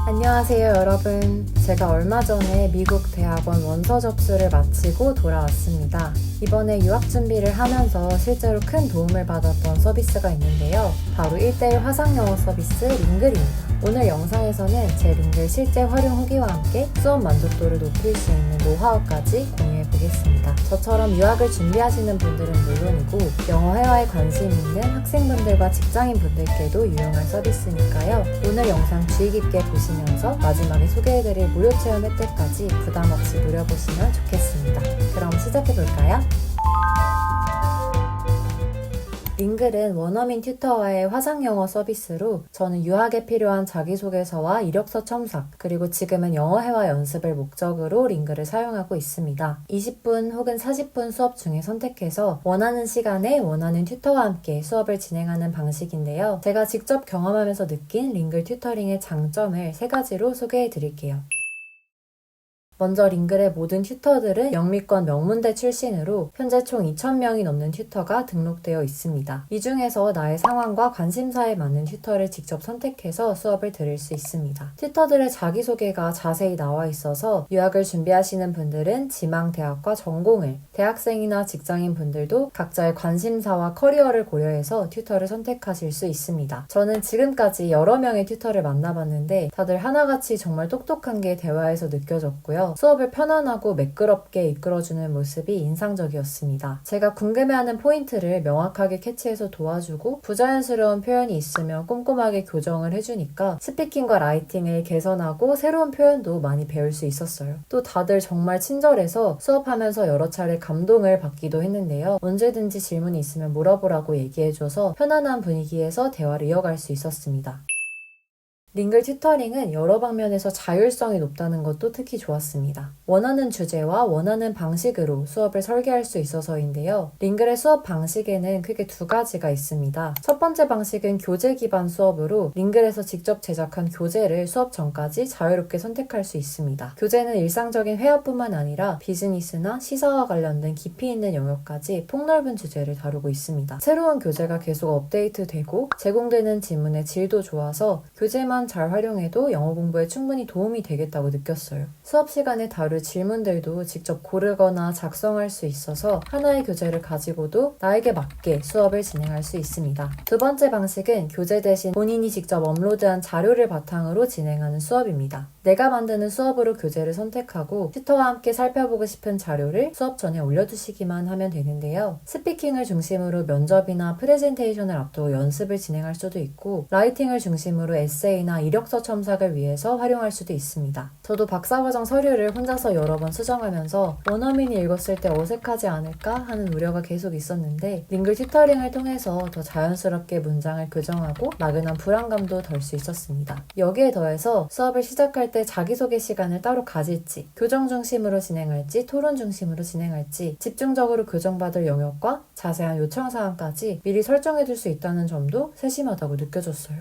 안녕하세요 여러분. 제가 얼마 전에 미국 대학원 원서 접수를 마치고 돌아왔습니다. 이번에 유학 준비를 하면서 실제로 큰 도움을 받았던 서비스가 있는데요. 바로 1:1 화상영어 서비스 링글입니다. 오늘 영상에서는 제 링글 실제 활용 후기와 함께 수업 만족도를 높일 수 있는 노하우까지 공유해 보겠습니다. 저처럼 유학을 준비하시는 분들은 물론이고 영어 회화에 관심 있는 학생분들과 직장인분들께도 유용한 서비스니까요. 오늘 영상 주의 깊게 보시면서 마지막에 소개해드릴 무료 체험 혜택까지 부담 없이 누려보시면 좋겠습니다. 그럼 시작해볼까요? 링글은 원어민 튜터와의 화상영어 서비스로 저는 유학에 필요한 자기소개서와 이력서 첨삭, 그리고 지금은 영어 회화 연습을 목적으로 링글을 사용하고 있습니다. 20분 혹은 40분 수업 중에 선택해서 원하는 시간에 원하는 튜터와 함께 수업을 진행하는 방식인데요. 제가 직접 경험하면서 느낀 링글 튜터링의 장점을 3가지로 소개해 드릴게요. 먼저 링글의 모든 튜터들은 영미권 명문대 출신으로 현재 총 2,000명이 넘는 튜터가 등록되어 있습니다. 이 중에서 나의 상황과 관심사에 맞는 튜터를 직접 선택해서 수업을 들을 수 있습니다. 튜터들의 자기소개가 자세히 나와 있어서 유학을 준비하시는 분들은 지망 대학과 전공을, 대학생이나 직장인 분들도 각자의 관심사와 커리어를 고려해서 튜터를 선택하실 수 있습니다. 저는 지금까지 여러 명의 튜터를 만나봤는데 다들 하나같이 정말 똑똑한 게 대화에서 느껴졌고요. 수업을 편안하고 매끄럽게 이끌어주는 모습이 인상적이었습니다. 제가 궁금해하는 포인트를 명확하게 캐치해서 도와주고 부자연스러운 표현이 있으면 꼼꼼하게 교정을 해주니까 스피킹과 라이팅을 개선하고 새로운 표현도 많이 배울 수 있었어요. 또 다들 정말 친절해서 수업하면서 여러 차례 감동을 받기도 했는데요. 언제든지 질문이 있으면 물어보라고 얘기해줘서 편안한 분위기에서 대화를 이어갈 수 있었습니다. 링글 튜터링은 여러 방면에서 자율성이 높다는 것도 특히 좋았습니다. 원하는 주제와 원하는 방식으로 수업을 설계할 수 있어서인데요. 링글의 수업 방식에는 크게 2가지가 있습니다. 첫 번째 방식은 교재 기반 수업으로 링글에서 직접 제작한 교재를 수업 전까지 자유롭게 선택할 수 있습니다. 교재는 일상적인 회화뿐만 아니라 비즈니스나 시사와 관련된 깊이 있는 영역까지 폭넓은 주제를 다루고 있습니다. 새로운 교재가 계속 업데이트되고 제공되는 지문의 질도 좋아서 교재만 잘 활용해도 영어 공부에 충분히 도움이 되겠다고 느꼈어요. 수업 시간에 다룰 질문들도 직접 고르거나 작성할 수 있어서 하나의 교재를 가지고도 나에게 맞게 수업을 진행할 수 있습니다. 두 번째 방식은 교재 대신 본인이 직접 업로드한 자료를 바탕으로 진행하는 수업입니다. 내가 만드는 수업으로 교재를 선택하고 튜터와 함께 살펴보고 싶은 자료를 수업 전에 올려두시기만 하면 되는데요. 스피킹을 중심으로 면접이나 프레젠테이션을 앞두고 연습을 진행할 수도 있고 라이팅을 중심으로 에세이나 이력서 첨삭을 위해서 활용할 수도 있습니다. 저도 박사과정 서류를 혼자서 여러 번 수정하면서 원어민이 읽었을 때 어색하지 않을까 하는 우려가 계속 있었는데 링글 튜터링을 통해서 더 자연스럽게 문장을 교정하고 막연한 불안감도 덜 수 있었습니다. 여기에 더해서 수업을 시작할 때 자기소개 시간을 따로 가질지, 교정 중심으로 진행할지, 토론 중심으로 진행할지 집중적으로 교정받을 영역과 자세한 요청사항까지 미리 설정해둘 수 있다는 점도 세심하다고 느껴졌어요.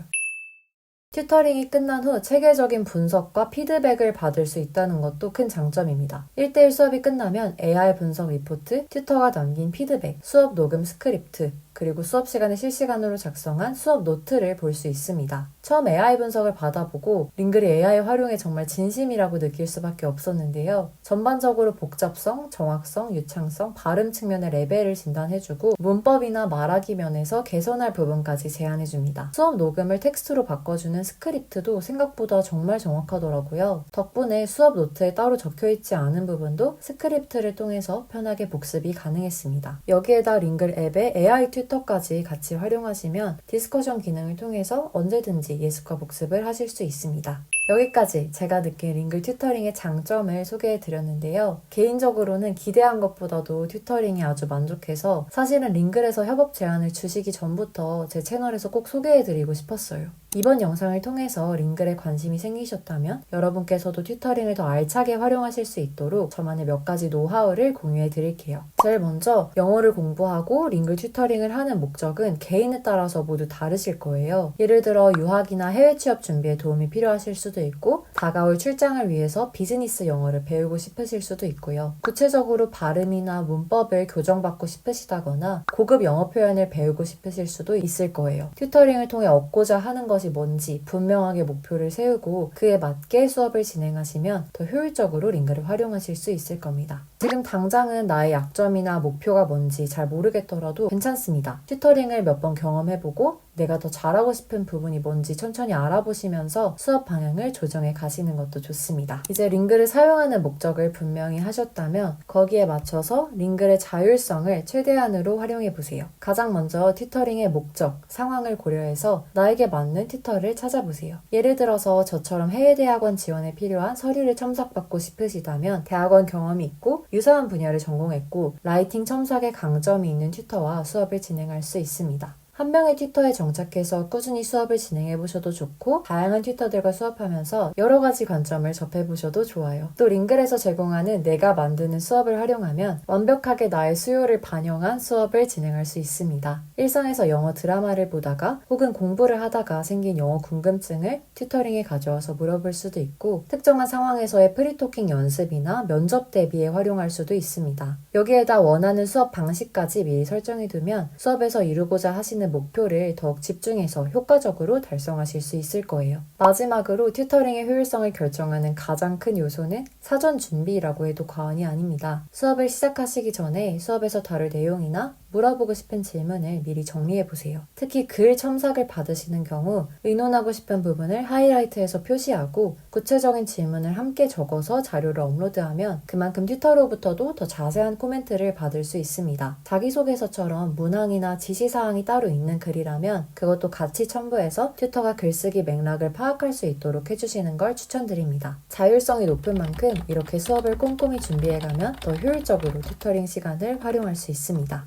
튜터링이 끝난 후 체계적인 분석과 피드백을 받을 수 있다는 것도 큰 장점입니다. 1:1 수업이 끝나면 AI 분석 리포트, 튜터가 남긴 피드백, 수업 녹음 스크립트, 그리고 수업 시간에 실시간으로 작성한 수업 노트를 볼 수 있습니다. 처음 AI 분석을 받아보고 링글이 AI 활용에 정말 진심이라고 느낄 수밖에 없었는데요. 전반적으로 복잡성, 정확성, 유창성, 발음 측면의 레벨을 진단해주고 문법이나 말하기 면에서 개선할 부분까지 제안해줍니다. 수업 녹음을 텍스트로 바꿔주는 스크립트도 생각보다 정말 정확하더라고요. 덕분에 수업 노트에 따로 적혀있지 않은 부분도 스크립트를 통해서 편하게 복습이 가능했습니다. 여기에다 링글 앱의 AI 튜터까지 같이 활용하시면 디스커션 기능을 통해서 언제든지 예습과 복습을 하실 수 있습니다. 여기까지 제가 느낀 링글 튜터링의 장점을 소개해드렸는데요. 개인적으로는 기대한 것보다도 튜터링이 아주 만족해서 사실은 링글에서 협업 제안을 주시기 전부터 제 채널에서 꼭 소개해드리고 싶었어요. 이번 영상을 통해서 링글에 관심이 생기셨다면 여러분께서도 튜터링을 더 알차게 활용하실 수 있도록 저만의 몇 가지 노하우를 공유해 드릴게요. 제일 먼저 영어를 공부하고 링글 튜터링을 하는 목적은 개인에 따라서 모두 다르실 거예요. 예를 들어 유학이나 해외 취업 준비에 도움이 필요하실 수도 있고 다가올 출장을 위해서 비즈니스 영어를 배우고 싶으실 수도 있고요. 구체적으로 발음이나 문법을 교정받고 싶으시다거나 고급 영어 표현을 배우고 싶으실 수도 있을 거예요. 튜터링을 통해 얻고자 하는 것이 뭔지 분명하게 목표를 세우고 그에 맞게 수업을 진행하시면 더 효율적으로 링그를 활용하실 수 있을 겁니다. 지금 당장은 나의 약점이나 목표가 뭔지 잘 모르겠더라도 괜찮습니다. 튜터링을 몇 번 경험해보고 내가 더 잘하고 싶은 부분이 뭔지 천천히 알아보시면서 수업 방향을 조정해 가시는 것도 좋습니다. 이제 링글을 사용하는 목적을 분명히 하셨다면 거기에 맞춰서 링글의 자율성을 최대한으로 활용해 보세요. 가장 먼저 튜터링의 목적, 상황을 고려해서 나에게 맞는 튜터를 찾아보세요. 예를 들어서 저처럼 해외대학원 지원에 필요한 서류를 첨삭받고 싶으시다면 대학원 경험이 있고 유사한 분야를 전공했고 라이팅 첨삭에 강점이 있는 튜터와 수업을 진행할 수 있습니다. 한 명의 튜터에 정착해서 꾸준히 수업을 진행해보셔도 좋고 다양한 튜터들과 수업하면서 여러 가지 관점을 접해보셔도 좋아요. 또 링글에서 제공하는 내가 만드는 수업을 활용하면 완벽하게 나의 수요를 반영한 수업을 진행할 수 있습니다. 일상에서 영어 드라마를 보다가 혹은 공부를 하다가 생긴 영어 궁금증을 튜터링에 가져와서 물어볼 수도 있고 특정한 상황에서의 프리토킹 연습이나 면접 대비에 활용할 수도 있습니다. 여기에다 원하는 수업 방식까지 미리 설정해두면 수업에서 이루고자 하시는 목표를 더욱 집중해서 효과적으로 달성하실 수 있을 거예요. 마지막으로 튜터링의 효율성을 결정하는 가장 큰 요소는 사전 준비라고 해도 과언이 아닙니다. 수업을 시작하시기 전에 수업에서 다룰 내용이나 물어보고 싶은 질문을 미리 정리해보세요. 특히 글 첨삭을 받으시는 경우 의논하고 싶은 부분을 하이라이트해서 표시하고 구체적인 질문을 함께 적어서 자료를 업로드하면 그만큼 튜터로부터도 더 자세한 코멘트를 받을 수 있습니다. 자기소개서처럼 문항이나 지시사항이 따로 있는 글이라면 그것도 같이 첨부해서 튜터가 글쓰기 맥락을 파악할 수 있도록 해주시는 걸 추천드립니다. 자율성이 높은 만큼 이렇게 수업을 꼼꼼히 준비해가면 더 효율적으로 튜터링 시간을 활용할 수 있습니다.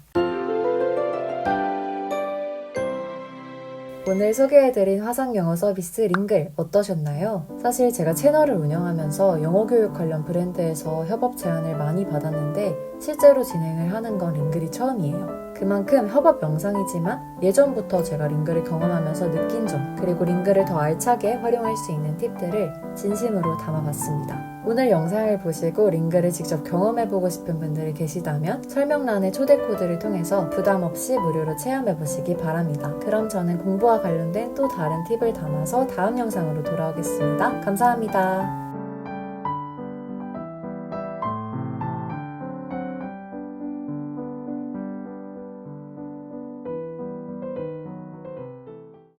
오늘 소개해드린 화상영어 서비스 링글 어떠셨나요? 사실 제가 채널을 운영하면서 영어 교육 관련 브랜드에서 협업 제안을 많이 받았는데 실제로 진행을 하는 건 링글이 처음이에요. 그만큼 협업 영상이지만 예전부터 제가 링글을 경험하면서 느낀 점 그리고 링글을 더 알차게 활용할 수 있는 팁들을 진심으로 담아봤습니다. 오늘 영상을 보시고 링글을 직접 경험해보고 싶은 분들이 계시다면 설명란의 초대 코드를 통해서 부담 없이 무료로 체험해보시기 바랍니다. 그럼 저는 공부와 관련된 또 다른 팁을 담아서 다음 영상으로 돌아오겠습니다. 감사합니다.